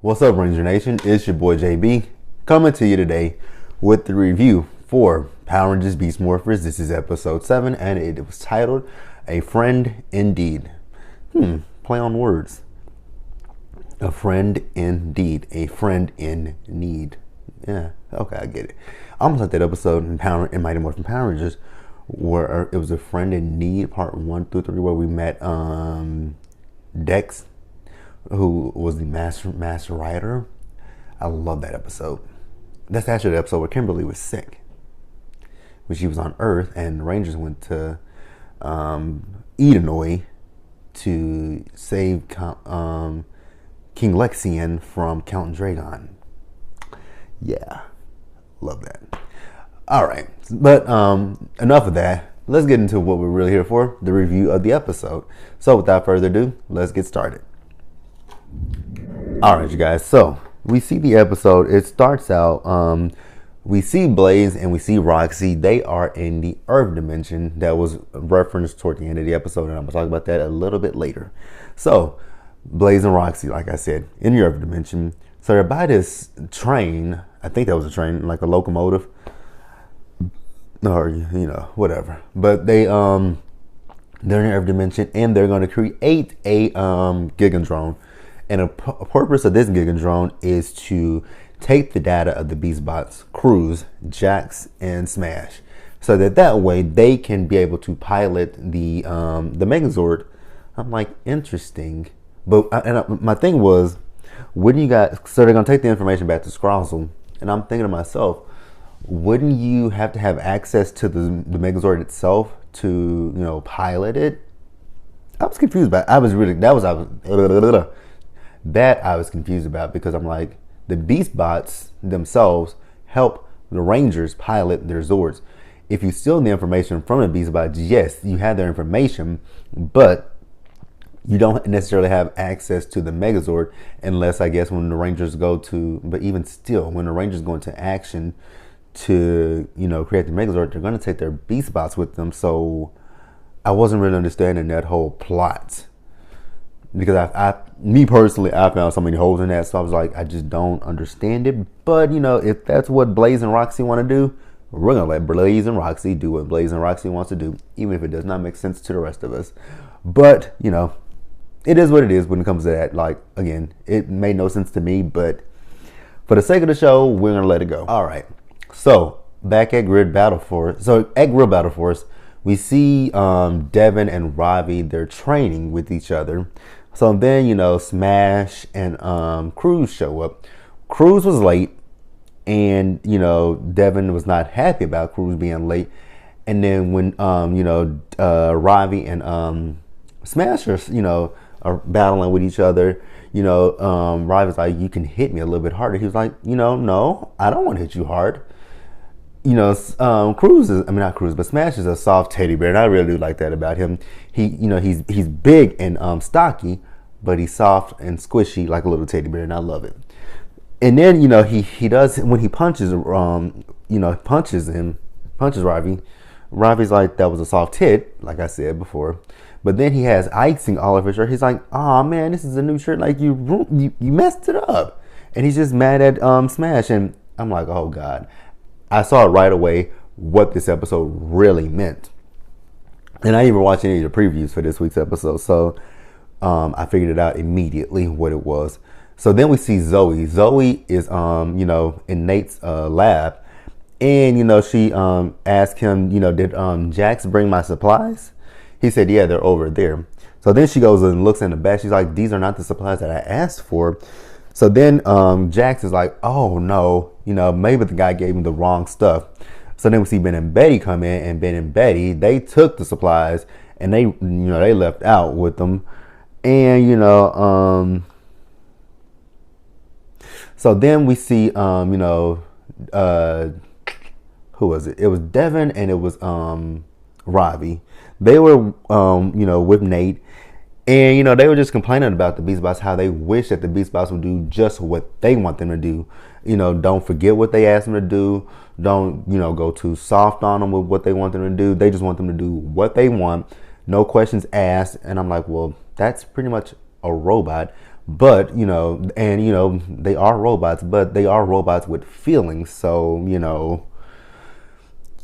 What's up, Ranger Nation? It's your boy JB coming to you today with the review for Power Rangers Beast Morphers. This is episode 7 and it was titled A Friend Indeed. Play on words. A friend indeed. A friend in need. Yeah, okay, I get it. I almost like that episode in Mighty Morphin Power Rangers where it was a friend in need, part 1 through 3, where we met Dex, who was the master writer. I love that episode. That's actually the episode where Kimberly was sick, when she was on Earth, and the Rangers went to Edenoi to save King Lexian from Count Dragon. Yeah, love that. All right, but enough of that. Let's get into what we're really here for, the review of the episode. So without further ado, let's get started. All right, you guys, so we see the episode. It starts out, we see Blaze and we see Roxy. They are in the Earth dimension that was referenced toward the end of the episode, and I'm gonna talk about that a little bit later. So Blaze and Roxy, like I said, in the Earth dimension. So they're by this train. I think that was a train, like a locomotive, or whatever. But they're in the Earth dimension, and they're going to create a Gigadrone. And a purpose of this Gigadrone is to take the data of the Beastbots crews, Jax and Smash, so that way they can be able to pilot the Megazord. I'm like, interesting. But my thing was, wouldn't you guys? So they're gonna take the information back to Scrozzle, and I'm thinking to myself, wouldn't you have to have access to the Megazord itself to pilot it? I was confused about it. I was confused about, because I'm like, the Beastbots themselves help the Rangers pilot their Zords. If you steal the information from the Beastbots, yes, you have their information, but you don't necessarily have access to the Megazord unless, I guess, when the Rangers go to, but even still, when the Rangers go into action to, create the Megazord, they're going to take their Beastbots with them. So I wasn't really understanding that whole plot, because me personally, I found so many holes in that. So I was like, I just don't understand it. But, if that's what Blaze and Roxy want to do, we're going to let Blaze and Roxy do what Blaze and Roxy wants to do, even if it does not make sense to the rest of us. But, it is what it is when it comes to that. Like, again, it made no sense to me, but for the sake of the show, we're going to let it go. All right. So back at Grid Battle Force. We see Devin and Ravi. They're training with each other. So then, Smash and Cruz show up. Cruz was late, and, Devin was not happy about Cruz being late. And then when, Ravi and Smash are battling with each other, Ravi's like, you can hit me a little bit harder. He was like, no, I don't want to hit you hard. Smash is a soft teddy bear, and I really do like that about him. He's big and stocky, but he's soft and squishy like a little teddy bear, and I love it. And then he does, when he punches Ravi. Ravi's like, that was a soft hit, like I said before. But then he has icing all over his shirt. He's like, oh man, this is a new shirt. Like, you messed it up. And he's just mad at Smash. And I'm like, oh God. I saw it right away what this episode really meant. And I didn't even watch any of the previews for this week's episode. So I figured it out immediately what it was. So then we see Zoe. Zoe is, in Nate's lab. And, she asked him, did Jax bring my supplies? He said, yeah, they're over there. So then she goes and looks in the back. She's like, these are not the supplies that I asked for. So then Jax is like, oh no, maybe the guy gave me the wrong stuff. So then we see Ben and Betty come in, and Ben and Betty, they took the supplies and they left out with them. And, so then we see, who was it? It was Devin and it was Ravi. They were, with Nate, and, they were just complaining about the Beastbots, how they wish that the Beastbots would do just what they want them to do. Don't forget what they asked them to do. Don't, go too soft on them with what they want them to do. They just want them to do what they want. No questions asked. And I'm like, well, that's pretty much a robot. But, and, they are robots, but they are robots with feelings. So,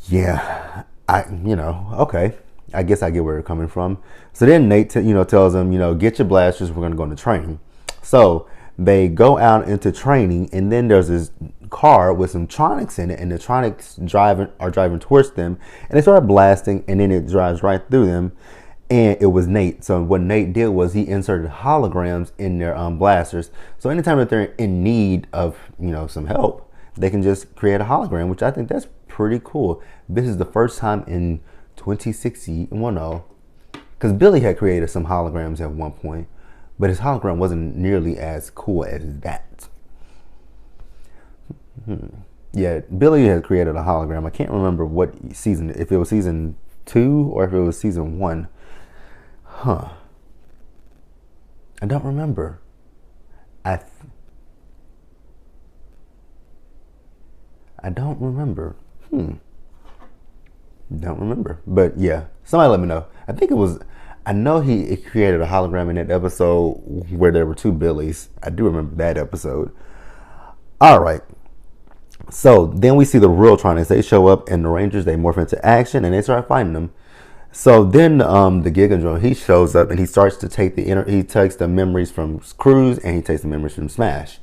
yeah, okay. I guess I get where they're coming from. So then Nate, tells them, get your blasters. We're going to go into training. So they go out into training, and then there's this car with some Tronics in it, and the Tronics are driving towards them, and they start blasting, and then it drives right through them. And it was Nate. So what Nate did was he inserted holograms in their blasters. So anytime that they're in need of, some help, they can just create a hologram, which I think that's pretty cool. This is the first time in 2060, well, no, because Billy had created some holograms at one point, but his hologram wasn't nearly as cool as that. Yeah, Billy had created a hologram. I can't remember what season, if it was season 2 or if it was season 1. I don't remember. I don't remember. Don't remember. But yeah, somebody let me know. I think it was, I know he created a hologram in that episode where there were 2 Billies. I do remember that episode. All right. So then we see the real Tronics. They show up, and the Rangers, they morph into action, and they start fighting them. So then the Gigadrone, he shows up, and he starts to take he takes the memories from Cruz, and he takes the memories from Smash.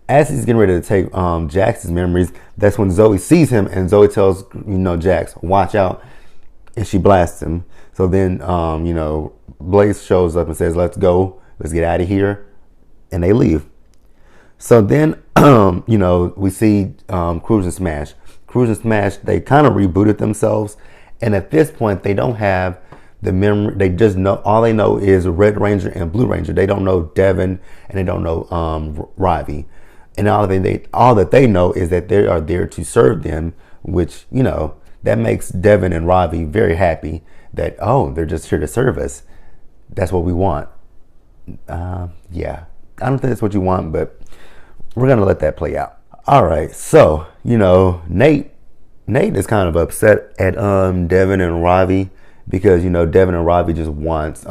As he's getting ready to take Jax's memories, that's when Zoe sees him, and Zoe tells Jax, watch out, and she blasts him. So then Blaze shows up and says, let's go, let's get out of here, and they leave. So then we see Cruz and Smash. Cruz and Smash, they kind of rebooted themselves. And at this point, they don't have the memory. They just know, all they know is Red Ranger and Blue Ranger. They don't know Devin, and they don't know Ravi. And all that they know is that they are there to serve them, which, that makes Devin and Ravi very happy that, they're just here to serve us. That's what we want. Yeah, I don't think that's what you want, but we're going to let that play out. All right. So, Nate is kind of upset at Devin and Ravi because, Devin and Ravi just wants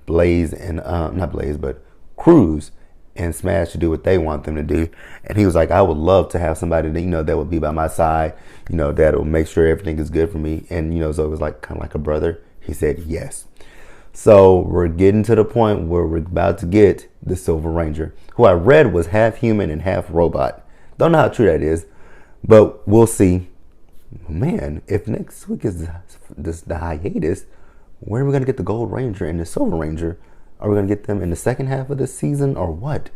Blaze and, not Blaze, but Cruz and Smash to do what they want them to do. And he was like, I would love to have somebody that, that would be by my side, that will make sure everything is good for me. And, so it was like kind of like a brother. He said yes. So we're getting to the point where we're about to get the Silver Ranger, who I read was half human and half robot. Don't know how true that is, but we'll see. Man, if next week is the hiatus, where are we going to get the Gold Ranger and the Silver Ranger? Are we going to get them in the second half of the season or what?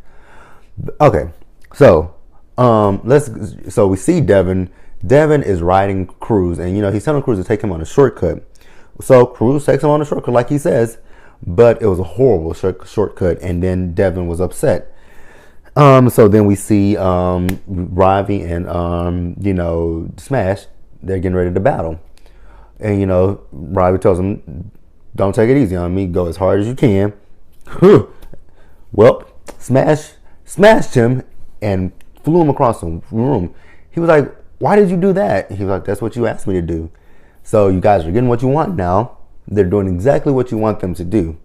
Okay, so so we see Devin. Devin is riding Cruz, and he's telling Cruz to take him on a shortcut. So Cruz takes him on a shortcut, like he says, but it was a horrible shortcut, and then Devin was upset. So then we see Ravi and Smash. They're getting ready to battle, and Ravi tells him, "Don't take it easy on me. Go as hard as you can." Well, Smash smashed him and flew him across the room. He was like, "Why did you do that?" He was like, "That's what you asked me to do." So you guys are getting what you want now. They're doing exactly what you want them to do,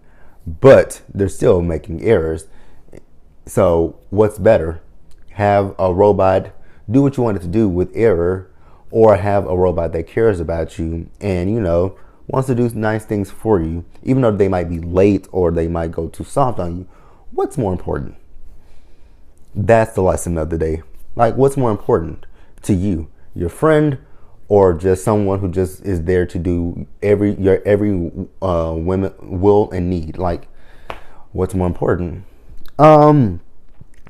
but they're still making errors. So what's better? Have a robot do what you want it to do with error, or have a robot that cares about you and, wants to do nice things for you, even though they might be late or they might go too soft on you. What's more important? That's the lesson of the day. Like, what's more important to you? Your friend, or just someone who just is there to do your every women will and need? Like, what's more important? So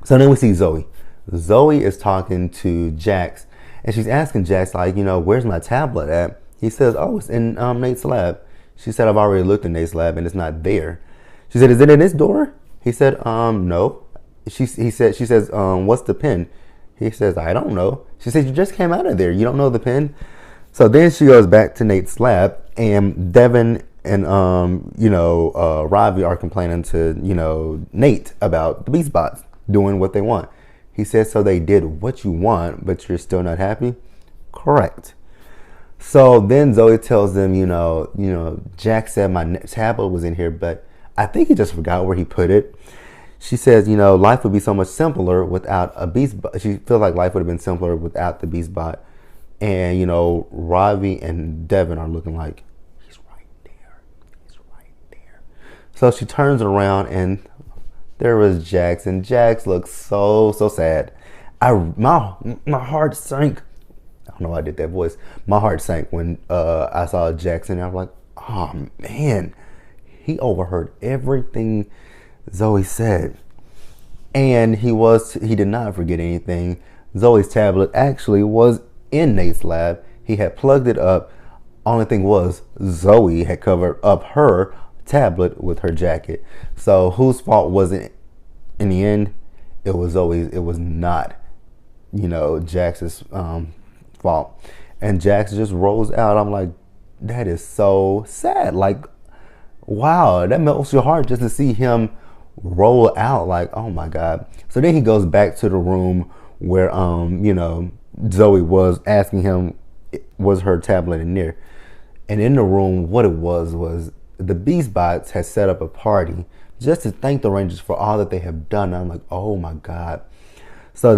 then we see Zoe. Zoe is talking to Jax, and she's asking Jax, like, where's my tablet at? He says, oh, it's in Nate's lab. She said, I've already looked in Nate's lab and it's not there. She said, is it in this door? He said, no. She says, what's the pin? He says, I don't know. She said, you just came out of there. You don't know the pin? So then she goes back to Nate's lab, and Devin and, Ravi are complaining to, Nate about the Beast Bots doing what they want. He says, so they did what you want, but you're still not happy? Correct. So then Zoe tells them, Jack said my tablet was in here, but I think he just forgot where he put it. She says, life would be so much simpler without a beast bot. She feels like life would have been simpler without the beast bot. And, Ravi and Devin are looking like, he's right there. He's right there. So she turns around and there was Jax. And Jax looks so sad. My heart sank. I don't know why I did that voice. My heart sank when I saw Jax, and I was like, oh man, he overheard everything Zoe said. And he did not forget anything. Zoe's tablet actually was in Nate's lab. He had plugged it up. Only thing was, Zoe had covered up her tablet with her jacket. So whose fault was it in the end? It was Zoe's. It was not, Jax's fault. And Jax just rolls out. I'm like, that is so sad. Like, wow, that melts your heart just to see him roll out. Like, oh my God. So then he goes back to the room where Zoe was asking him, was her tablet in there? And in the room, what it was the Beast Bots had set up a party just to thank the Rangers for all that they have done. And I'm like, oh my God. So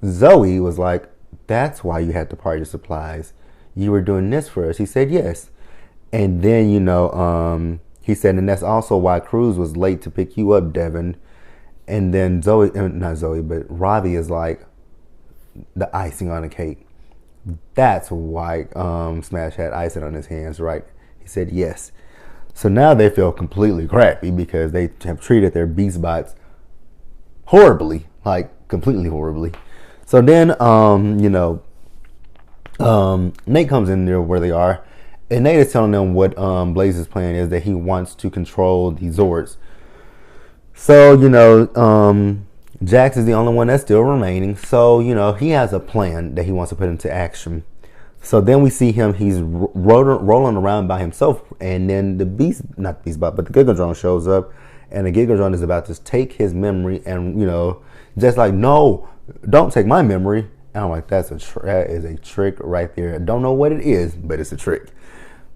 Zoe was like, that's why you had to party supplies. You were doing this for us. He said, yes. And then, he said, and that's also why Cruz was late to pick you up, Devin. And then Ravi is like, the icing on the cake. That's why Smash had icing on his hands, right? He said, yes. So now they feel completely crappy because they have treated their Beast Bots horribly, like completely horribly. So then, Nate comes in there where they are, and Nate is telling them what Blaze's plan is, that he wants to control the Zords. So, Jax is the only one that's still remaining. So, he has a plan that he wants to put into action. So then we see him, he's rolling around by himself, and then the Giga Drone shows up, and the Giga Drone is about to take his memory and, just like, no, don't take my memory. And I'm like, that is a trick right there. I don't know what it is, but it's a trick.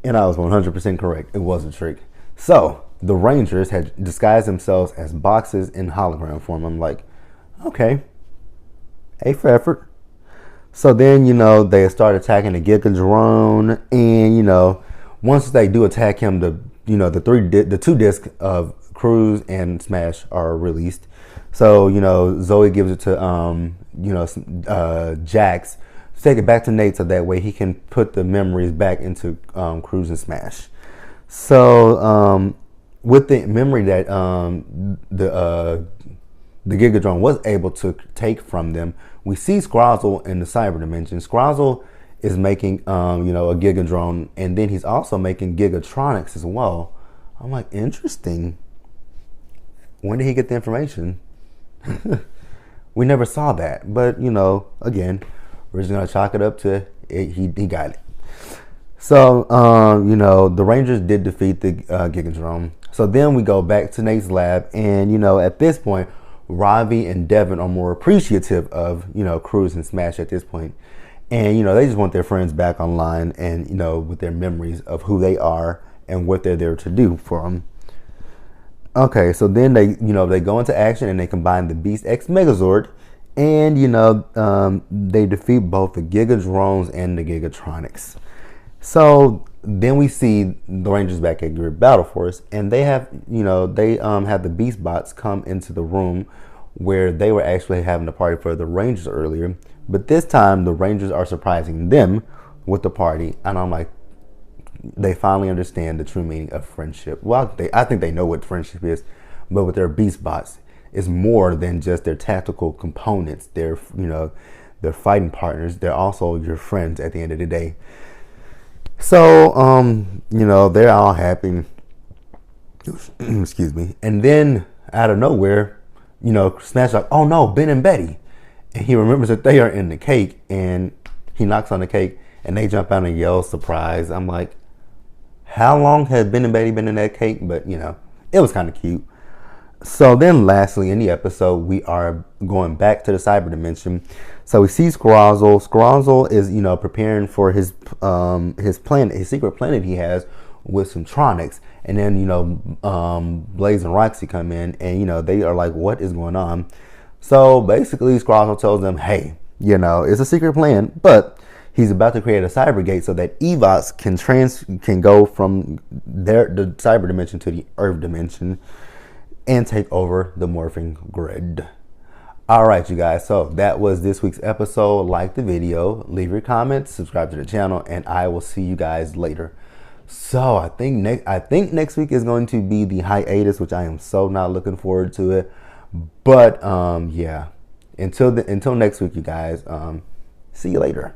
And I was 100% correct. It was a trick. So the Rangers had disguised themselves as boxes in hologram form. I'm like, okay, A for effort. So then, they start attacking the Giga Drone, and once they do attack him, the two discs of Cruz and Smash are released. So Zoe gives it to Jax to take it back to Nate, so that way he can put the memories back into Cruz and Smash. So with the memory that the Giga Drone was able to take from them, we see Scrozzle in the cyber dimension. Scrozzle is making a Giga Drone, and then he's also making Gigatronics as well. I'm like, interesting. When did he get the information? We never saw that, but again, we're just gonna chalk it up to it, he got it. So the Rangers did defeat the Giga Drone. So then we go back to Nate's lab, and at this point, Ravi and Devin are more appreciative of Cruz and Smash at this point, and they just want their friends back online, and with their memories of who they are and what they're there to do for them. Okay, so then they go into action, and they combine the Beast X Megazord, and they defeat both the Giga Drones and the Gigatronics. So then we see the Rangers back at Grid Battle Force, and they have have the Beast Bots come into the room where they were actually having a party for the Rangers earlier, but this time the Rangers are surprising them with the party, and I'm like, they finally understand the true meaning of friendship. Well, I think they know what friendship is, but with their Beast Bots, it's more than just their tactical components. They're they're fighting partners. They're also your friends at the end of the day. So they're all happy. Excuse me. And then out of nowhere, Smash like, oh no, Ben and Betty, and he remembers that they are in the cake, and he knocks on the cake, and they jump out and yell surprise. I'm like, how long has Ben and Betty been in that cake? But it was kind of cute. So then lastly in the episode, we are going back to the cyber dimension. So we see Scrozzle. Scrozzle is preparing for his planet, his secret planet he has, with some Tronics. And then, you know, Blaze and Roxy come in, and, you know, they are like, what is going on? So basically, Scrosno tells them, hey, you know, it's a secret plan, but he's about to create a cyber gate so that Evox can go from the cyber dimension to the Earth dimension and take over the morphing grid. All right, you guys. So that was this week's episode. Like the video, leave your comments, subscribe to the channel, and I will see you guys later. So I think next week is going to be the hiatus, which I am so not looking forward to it. But yeah, until next week, you guys. See you later.